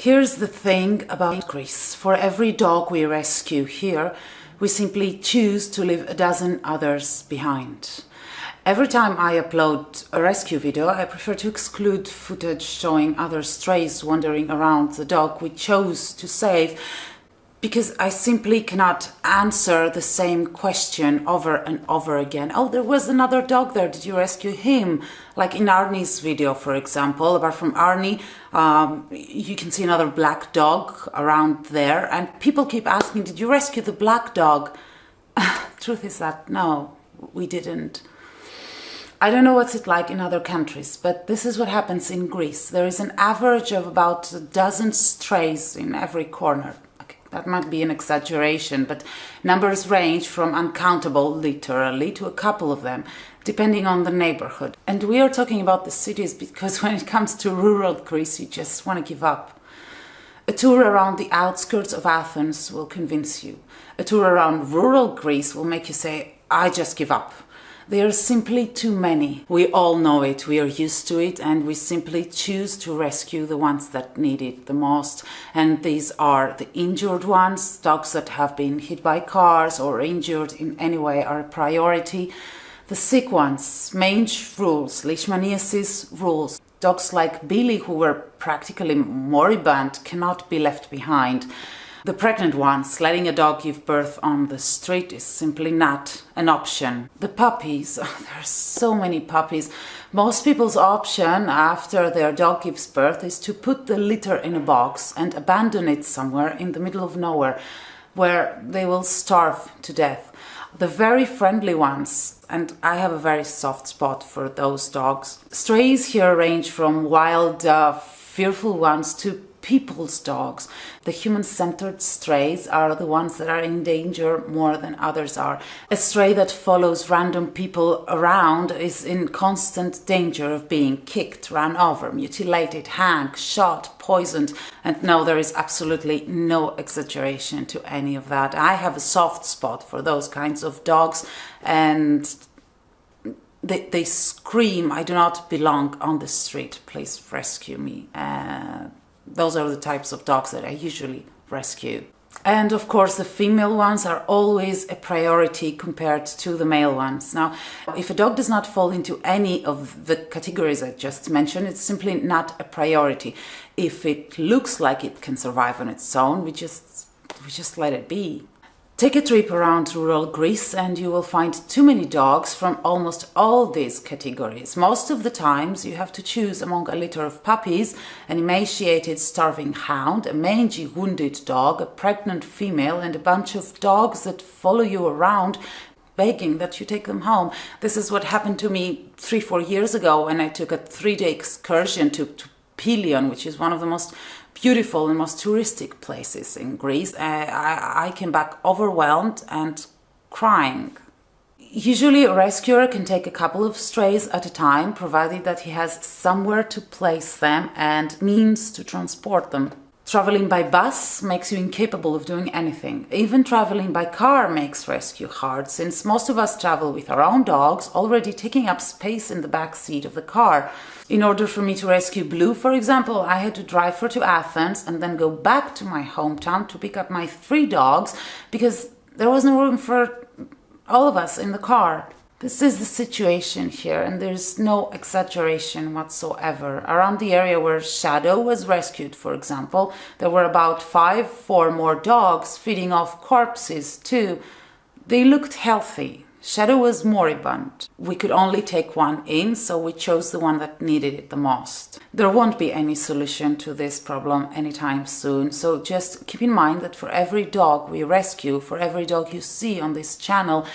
Here's the thing about Greece. For every dog we rescue here, we simply choose to leave a dozen others behind. Every time I upload a rescue video, I prefer to exclude footage showing other strays wandering around the dog we chose to save, because I simply cannot answer the same question over and over again. Oh, there was another dog there, did you rescue him? Like in Arnie's video, for example. Apart from Arnie, you can see another black dog around there, and people keep asking, did you rescue the black dog? Truth is that no, we didn't. I don't know what's it like in other countries, but this is what happens in Greece. There is an average of about a dozen strays in every corner. That might be an exaggeration, but numbers range from uncountable, literally, to a couple of them, depending on the neighborhood. And we are talking about the cities because when it comes to rural Greece, you just want to give up. A tour around the outskirts of Athens will convince you. A tour around rural Greece will make you say, I just give up. There are simply too many. We all know it, we are used to it, and we simply choose to rescue the ones that need it the most. And these are the injured ones. Dogs that have been hit by cars or injured in any way are a priority. The sick ones, mange rules, leishmaniasis rules. Dogs like Billy, who were practically moribund, cannot be left behind. The pregnant ones, letting a dog give birth on the street is simply not an option. The puppies, there are so many puppies. Most people's option after their dog gives birth is to put the litter in a box and abandon it somewhere in the middle of nowhere where they will starve to death. The very friendly ones, and I have a very soft spot for those dogs. Strays here range from wild, fearful ones to people's dogs. The human-centered strays are the ones that are in danger more than others are. A stray that follows random people around is in constant danger of being kicked, run over, mutilated, hanged, shot, poisoned. And no, there is absolutely no exaggeration to any of that. I have a soft spot for those kinds of dogs, and they scream, I do not belong on the street, please rescue me. Those are the types of dogs that I usually rescue. And of course, the female ones are always a priority compared to the male ones. Now, if a dog does not fall into any of the categories I just mentioned, it's simply not a priority. If it looks like it can survive on its own, we just let it be. Take a trip around rural Greece and you will find too many dogs from almost all these categories. Most of the times you have to choose among a litter of puppies, an emaciated starving hound, a mangy wounded dog, a pregnant female, and a bunch of dogs that follow you around begging that you take them home. This is what happened to me 3-4 years ago when I took a 3-day excursion to Pelion, which is one of the most beautiful and most touristic places in Greece. I came back overwhelmed and crying. Usually a rescuer can take a couple of strays at a time, provided that he has somewhere to place them and means to transport them. Traveling by bus makes you incapable of doing anything. Even traveling by car makes rescue hard, since most of us travel with our own dogs, already taking up space in the back seat of the car. In order for me to rescue Blue, for example, I had to drive her to Athens and then go back to my hometown to pick up my 3 dogs because there was no room for all of us in the car. This is the situation here, and there's no exaggeration whatsoever. Around the area where Shadow was rescued, for example, there were about 4 more dogs feeding off corpses too. They looked healthy. Shadow was moribund. We could only take one in, so we chose the one that needed it the most. There won't be any solution to this problem anytime soon, so just keep in mind that for every dog we rescue, for every dog you see on this channel,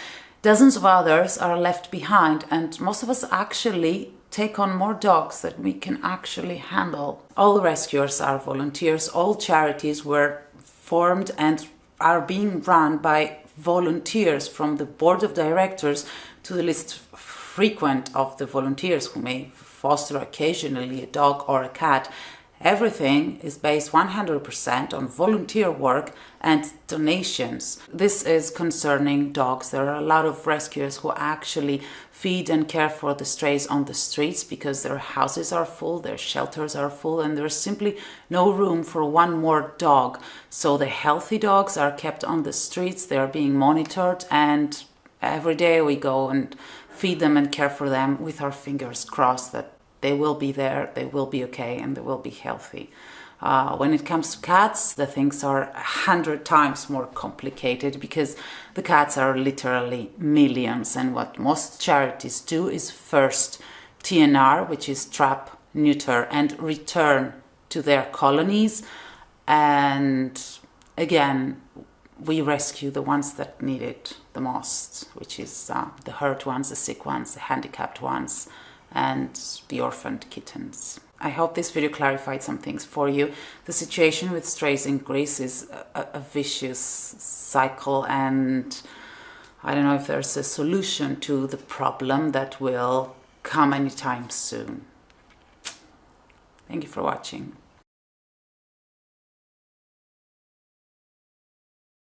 dozens of others are left behind, and most of us actually take on more dogs than we can actually handle. All rescuers are volunteers. All charities were formed and are being run by volunteers, from the board of directors to the least frequent of the volunteers who may foster occasionally a dog or a cat. Everything is based 100% on volunteer work and donations. This is concerning dogs. There are a lot of rescuers who actually feed and care for the strays on the streets because their houses are full, their shelters are full, and there's simply no room for one more dog. So the healthy dogs are kept on the streets, they are being monitored, and every day we go and feed them and care for them with our fingers crossed that they will be there, they will be okay, and they will be healthy. When it comes to cats, the things are 100 times more complicated because the cats are literally millions. And what most charities do is first TNR, which is trap, neuter, and return to their colonies. And again, we rescue the ones that need it the most, which is the hurt ones, the sick ones, the handicapped ones, and the orphaned kittens. I hope this video clarified some things for you. The situation with strays in Greece is a vicious cycle, and I don't know if there's a solution to the problem that will come anytime soon. Thank you for watching.